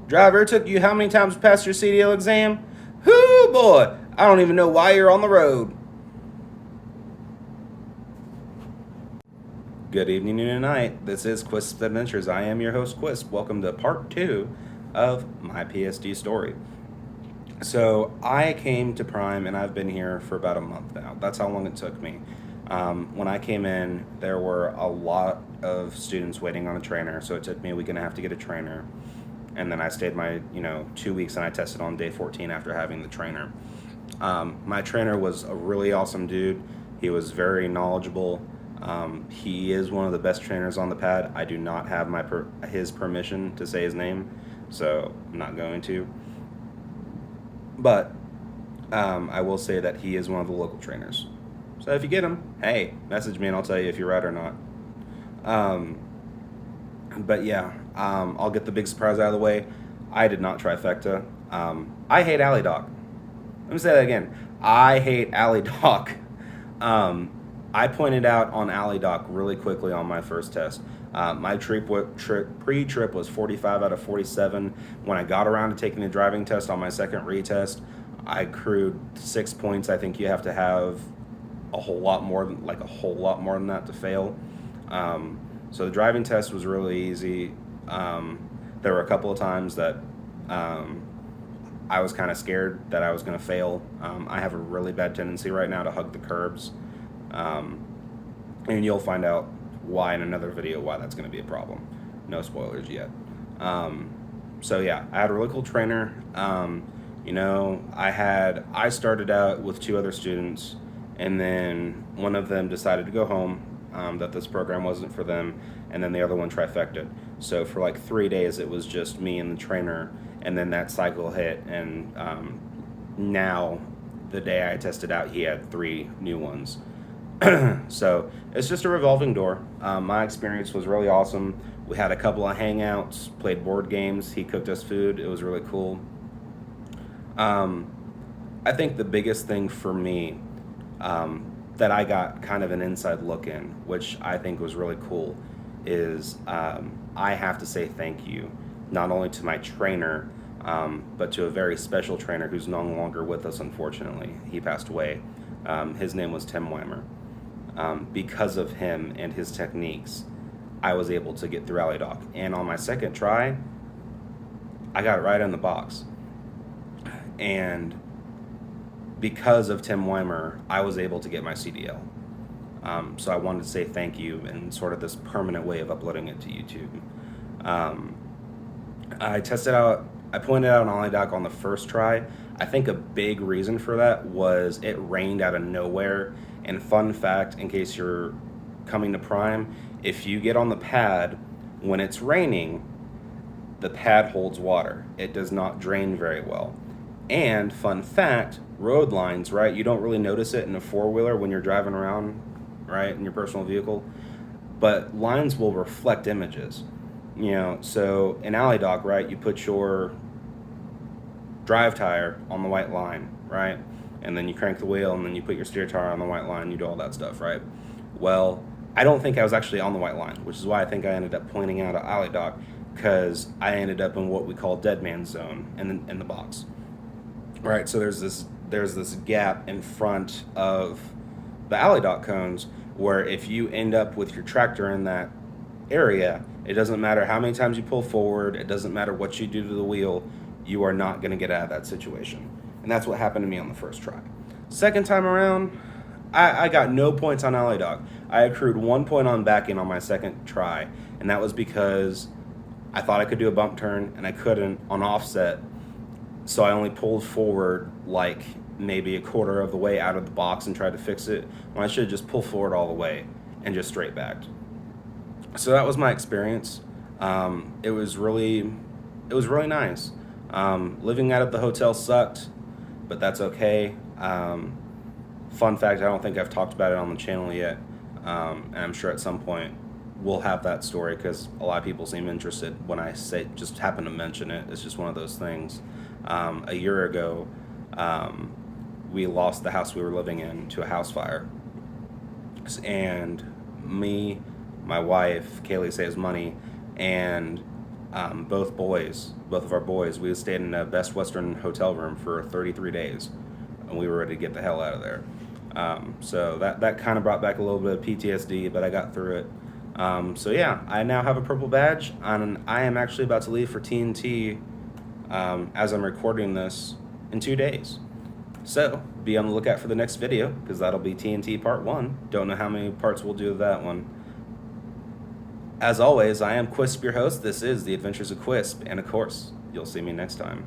Driver, it took you how many times to pass your CDL exam? Whoo, boy, I don't even know why you're on the road. Good evening, noon, and night. This is Quisp's Adventures. I am your host, Quisp. Welcome to part 2 of my PSD story. So I came to Prime, and I've been here for about a month now. That's how long it took me. When I came in, there were a lot of students waiting on a trainer, so it took me a week and a half to get a trainer. And then I stayed my 2 weeks, and I tested on day 14 after having the trainer. My trainer was a really awesome dude. He was very knowledgeable. He is one of the best trainers on the pad. I do not have his permission to say his name, so I'm not going to. But I will say that he is one of the local trainers. So if you get him, hey, message me and I'll tell you if you're right or not. But yeah, I'll get the big surprise out of the way. I did not trifecta. I hate alley dock. Let me say that again. I hate alley dock. I pointed out on alley dock really quickly on my first test. My pre-trip was 45 out of 47. When I got around to taking the driving test on my second retest, I accrued 6 points. I think you have to have a whole lot more than that to fail. So the driving test was really easy. There were a couple of times that I was kind of scared that I was going to fail. I have a really bad tendency right now to hug the curbs. And you'll find out why in another video why that's going to be a problem. No spoilers yet. So yeah, I had a really cool trainer. I started out with 2 other students, and then one of them decided to go home, that this program wasn't for them, and then the other one trifected. So for like 3 days it was just me and the trainer, and then that cycle hit, and now the day I tested out he had 3 new ones. So it's just a revolving door. My experience was really awesome. We had a couple of hangouts, played board games, he cooked us food, it was really cool. I think the biggest thing for me that I got kind of an inside look in, which I think was really cool, is I have to say thank you, not only to my trainer, but to a very special trainer who's no longer with us, unfortunately. He passed away. His name was Tim Weimer. Because of him and his techniques, I was able to get through alley dock. And on my second try, I got it right in the box. And because of Tim Weimer, I was able to get my CDL. So I wanted to say thank you in sort of this permanent way of uploading it to YouTube. I pointed out on alley dock on the first try. I think a big reason for that was it rained out of nowhere. And fun fact, in case you're coming to Prime, if you get on the pad when it's raining, the pad holds water. It does not drain very well. And fun fact, road lines, right? You don't really notice it in a 4-wheeler when you're driving around, right, in your personal vehicle. But lines will reflect images. So in alley dock, right, you put your drive tire on the white line, right? And then you crank the wheel, and then you put your steer tire on the white line, you do all that stuff, right? Well, I don't think I was actually on the white line, which is why I think I ended up pointing out at alley dock, because I ended up in what we call dead man's zone in the box. Right, so there's this gap in front of the alley dock cones where if you end up with your tractor in that area, it doesn't matter how many times you pull forward, it doesn't matter what you do to the wheel, you are not going to get out of that situation. And that's what happened to me on the first try. Second time around, I got no points on alley dock. I accrued 1 point on backing on my second try, and that was because I thought I could do a bump turn and I couldn't on offset, so I only pulled forward like maybe a quarter of the way out of the box and tried to fix it, when I should have just pulled forward all the way and just straight backed. So that was my experience. It was really nice. Living out of the hotel sucked, but that's okay. Fun fact, I don't think I've talked about it on the channel yet, and I'm sure at some point we'll have that story, because a lot of people seem interested when I just happen to mention it. It's just one of those things. A year ago, we lost the house we were living in to a house fire, and me, my wife, Kaylee saves money, and both of our boys, we stayed in a Best Western hotel room for 33 days, and we were ready to get the hell out of there. So that kind of brought back a little bit of PTSD, but I got through it. So yeah, I now have a purple badge, and I am actually about to leave for TNT as I'm recording this in 2 days. So be on the lookout for the next video, because that'll be TNT Part 1. Don't know how many parts we'll do of that one. As always, I am Quisp, your host. This is The Adventures of Quisp, and of course, you'll see me next time.